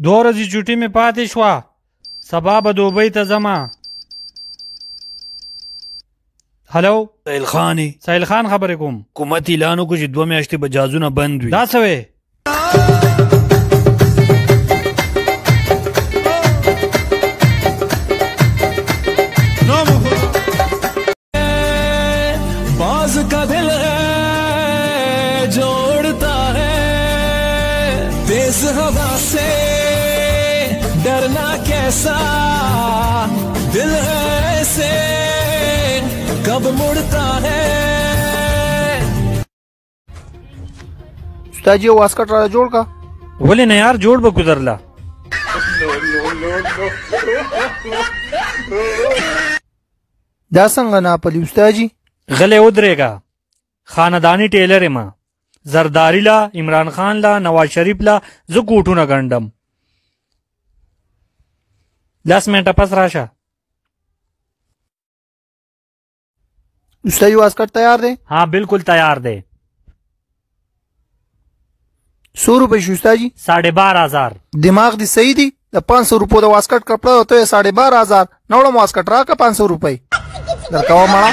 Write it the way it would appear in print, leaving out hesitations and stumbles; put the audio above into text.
दो ورځې چوټي مې پاتې شوه، سبا به دوبۍ ته ځمه. هلو سهیل خان سهیل خان خبرې کوم. حکومت اعلان وکړو چې 2 میاشتې به جازونه بند وي. دا څه وې؟ बाज का दिल है जोड़ता है तेज हवा से डरना कैसा दिल ऐसे कब मुड़ता है. उस्ताद जी वास्कट रहा जोड़ का बोले ना यार, जोड़ बा गुजरला. دا څنګه ناپلی उस्ताद जी؟ غلې ودرېګا، خاندانی ټیلر ما زرداری لا، عمران خان لا، نواز شریف لا زه کوټونه ګنډم. 10 منټه پس راشه. उस्ताद जी वास्कट तैयार दे? हाँ बिल्कुल तैयार दे. 100 रुपए उस्ताद जी. 12,500. दिमाग दी सही थी? 500 रुपये वास्कट कपड़ा होते है 12,500 नवड़ा वास्कट रहा का 500 रुपये दरकावा मारा.